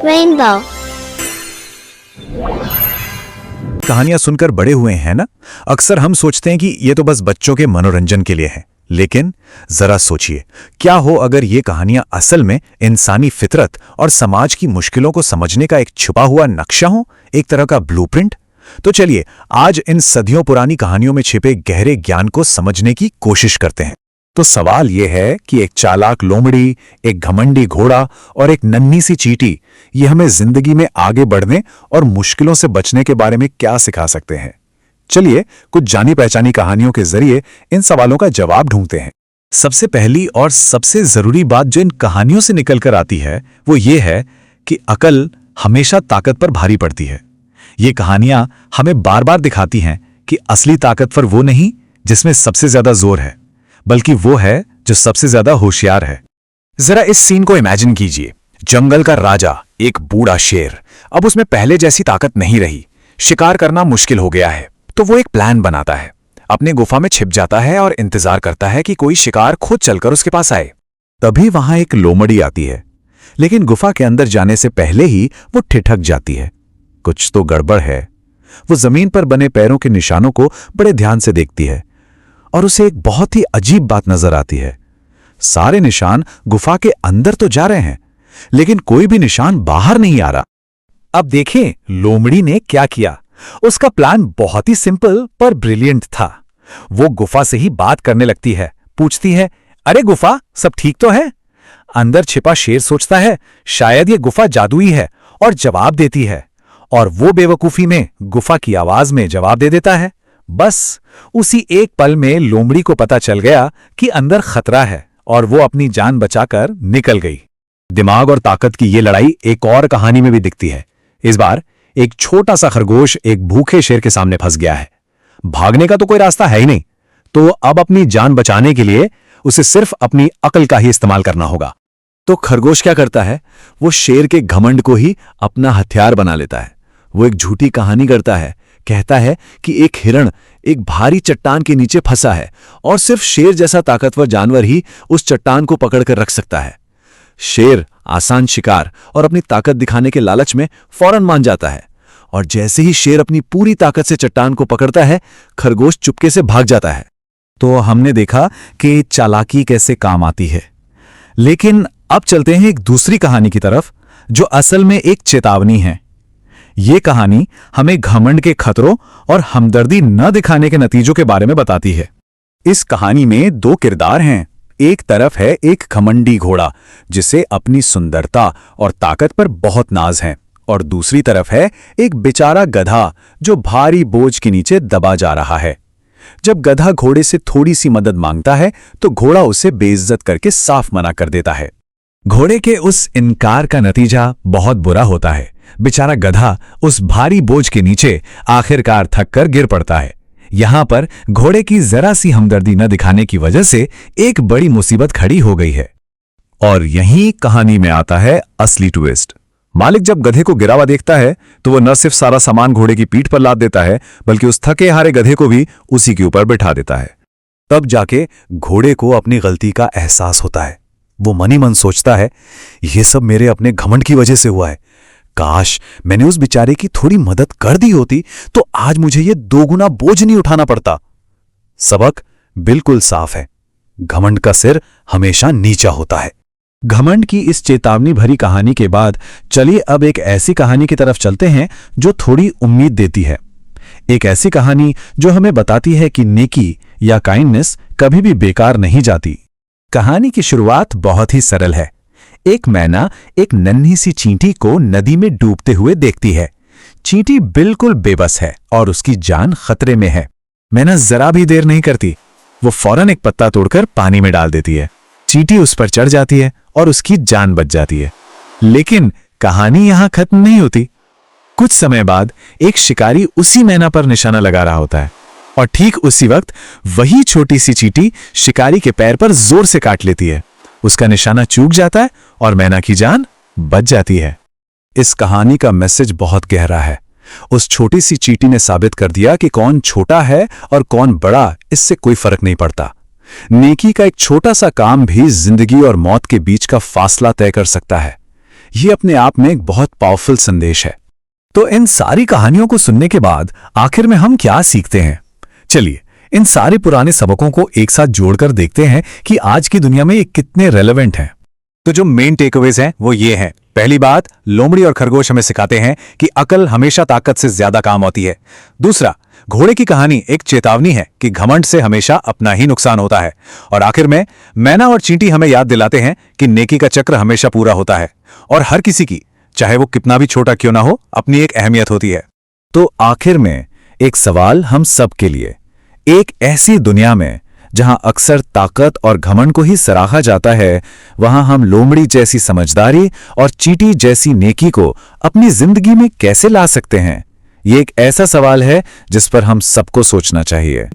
Rainbow. कहानियां सुनकर बड़े हुए हैं ना। अक्सर हम सोचते हैं कि ये तो बस बच्चों के मनोरंजन के लिए है, लेकिन जरा सोचिए, क्या हो अगर ये कहानियां असल में इंसानी फितरत और समाज की मुश्किलों को समझने का एक छुपा हुआ नक्शा हो, एक तरह का ब्लूप्रिंट। तो चलिए आज इन सदियों पुरानी कहानियों में छिपे गहरे ज्ञान को समझने की कोशिश करते हैं। तो सवाल यह है कि एक चालाक लोमड़ी, एक घमंडी घोड़ा और एक नन्ही सी चींटी, ये हमें जिंदगी में आगे बढ़ने और मुश्किलों से बचने के बारे में क्या सिखा सकते हैं। चलिए कुछ जानी पहचानी कहानियों के जरिए इन सवालों का जवाब ढूंढते हैं। सबसे पहली और सबसे जरूरी बात जो इन कहानियों से निकलकर आती है वो ये है कि अकल हमेशा ताकत पर भारी पड़ती है। ये कहानियां हमें बार बार दिखाती हैं कि असली ताकतवर वो नहीं जिसमें सबसे ज्यादा जोर है, बल्कि वो है जो सबसे ज्यादा होशियार है। जरा इस सीन को इमेजिन कीजिए। जंगल का राजा, एक बूढ़ा शेर। अब उसमें पहले जैसी ताकत नहीं रही, शिकार करना मुश्किल हो गया है। तो वो एक प्लान बनाता है, अपने गुफा में छिप जाता है और इंतजार करता है कि कोई शिकार खुद चलकर उसके पास आए। तभी वहां एक लोमड़ी आती है, लेकिन गुफा के अंदर जाने से पहले ही वो ठिठक जाती है। कुछ तो गड़बड़ है। वो जमीन पर बने पैरों के निशानों को बड़े ध्यान से देखती है और उसे एक बहुत ही अजीब बात नजर आती है। सारे निशान गुफा के अंदर तो जा रहे हैं, लेकिन कोई भी निशान बाहर नहीं आ रहा। अब देखें लोमड़ी ने क्या किया। उसका प्लान बहुत ही सिंपल पर ब्रिलियंट था। वो गुफा से ही बात करने लगती है, पूछती है, अरे गुफा, सब ठीक तो है? अंदर छिपा शेर सोचता है शायद ये गुफा जादुई है और जवाब देती है, और वो बेवकूफी में गुफा की आवाज में जवाब दे देता है। बस उसी एक पल में लोमड़ी को पता चल गया कि अंदर खतरा है और वो अपनी जान बचाकर निकल गई। दिमाग और ताकत की ये लड़ाई एक और कहानी में भी दिखती है। इस बार एक छोटा सा खरगोश एक भूखे शेर के सामने फंस गया है। भागने का तो कोई रास्ता है ही नहीं, तो अब अपनी जान बचाने के लिए उसे सिर्फ अपनी अकल का ही इस्तेमाल करना होगा। तो खरगोश क्या करता है, वो शेर के घमंड को ही अपना हथियार बना लेता है। वो एक झूठी कहानी करता है, कहता है कि एक हिरण एक भारी चट्टान के नीचे फंसा है और सिर्फ शेर जैसा ताकतवर जानवर ही उस चट्टान को पकड़कर रख सकता है। शेर आसान शिकार और अपनी ताकत दिखाने के लालच में फौरन मान जाता है, और जैसे ही शेर अपनी पूरी ताकत से चट्टान को पकड़ता है, खरगोश चुपके से भाग जाता है। तो हमने देखा कि चालाकी कैसे काम आती है। लेकिन अब चलते हैं एक दूसरी कहानी की तरफ, जो असल में एक चेतावनी है। ये कहानी हमें घमंड के खतरों और हमदर्दी न दिखाने के नतीजों के बारे में बताती है। इस कहानी में दो किरदार हैं। एक तरफ है एक घमंडी घोड़ा जिसे अपनी सुंदरता और ताकत पर बहुत नाज है, और दूसरी तरफ है एक बेचारा गधा जो भारी बोझ के नीचे दबा जा रहा है। जब गधा घोड़े से थोड़ी सी मदद मांगता है तो घोड़ा उसे बेइज्जत करके साफ मना कर देता है। घोड़े के उस इनकार का नतीजा बहुत बुरा होता है। बेचारा गधा उस भारी बोझ के नीचे आखिरकार थककर गिर पड़ता है। यहां पर घोड़े की जरा सी हमदर्दी न दिखाने की वजह से एक बड़ी मुसीबत खड़ी हो गई है। और यहीं कहानी में आता है असली ट्विस्ट। मालिक जब गधे को गिरा हुआ देखता है तो वो न सिर्फ सारा सामान घोड़े की पीठ पर लाद देता है, बल्कि उस थके हारे गधे को भी उसी के ऊपर बिठा देता है। तब जाके घोड़े को अपनी गलती का एहसास होता है। वो मन ही मन सोचता है, ये सब मेरे अपने घमंड की वजह से हुआ है। काश मैंने उस बेचारे की थोड़ी मदद कर दी होती तो आज मुझे ये दोगुना बोझ नहीं उठाना पड़ता। सबक बिल्कुल साफ है, घमंड का सिर हमेशा नीचा होता है। घमंड की इस चेतावनी भरी कहानी के बाद चलिए अब एक ऐसी कहानी की तरफ चलते हैं जो थोड़ी उम्मीद देती है। एक ऐसी कहानी जो हमें बताती है कि नेकी या काइंडनेस कभी भी बेकार नहीं जाती। कहानी की शुरुआत बहुत ही सरल है। एक मैना एक नन्ही सी चींटी को नदी में डूबते हुए देखती है। चींटी बिल्कुल बेबस है और उसकी जान खतरे में है। मैना जरा भी देर नहीं करती, वो फौरन एक पत्ता तोड़कर पानी में डाल देती है। चींटी उस पर चढ़ जाती है और उसकी जान बच जाती है। लेकिन कहानी यहां खत्म नहीं होती। कुछ समय बाद एक शिकारी उसी मैना पर निशाना लगा रहा होता है, और ठीक उसी वक्त वही छोटी सी चींटी शिकारी के पैर पर जोर से काट लेती है। उसका निशाना चूक जाता है और मैना की जान बच जाती है। इस कहानी का मैसेज बहुत गहरा है। उस छोटी सी चींटी ने साबित कर दिया कि कौन छोटा है और कौन बड़ा, इससे कोई फर्क नहीं पड़ता। नेकी का एक छोटा सा काम भी जिंदगी और मौत के बीच का फासला तय कर सकता है। ये अपने आप में एक बहुत पावरफुल संदेश है। तो इन सारी कहानियों को सुनने के बाद आखिर में हम क्या सीखते हैं? चलिए इन सारे पुराने सबकों को एक साथ जोड़कर देखते हैं कि आज की दुनिया में ये कितने रेलेवेंट हैं। तो जो मेन टेकअवेज हैं वो ये हैं। पहली बात, लोमड़ी और खरगोश हमें सिखाते हैं कि अकल हमेशा ताकत से ज्यादा काम आती है। दूसरा, घोड़े की कहानी एक चेतावनी है कि घमंड से हमेशा अपना ही नुकसान होता है। और आखिर में मैना और चींटी हमें याद दिलाते हैं कि नेकी का चक्र हमेशा पूरा होता है और हर किसी की, चाहे वो कितना भी छोटा क्यों ना हो, अपनी एक अहमियत होती है। तो आखिर में एक सवाल हम सब के लिए, एक ऐसी दुनिया में जहां अक्सर ताकत और घमंड को ही सराहा जाता है, वहां हम लोमड़ी जैसी समझदारी और चींटी जैसी नेकी को अपनी जिंदगी में कैसे ला सकते हैं? ये एक ऐसा सवाल है जिस पर हम सबको सोचना चाहिए।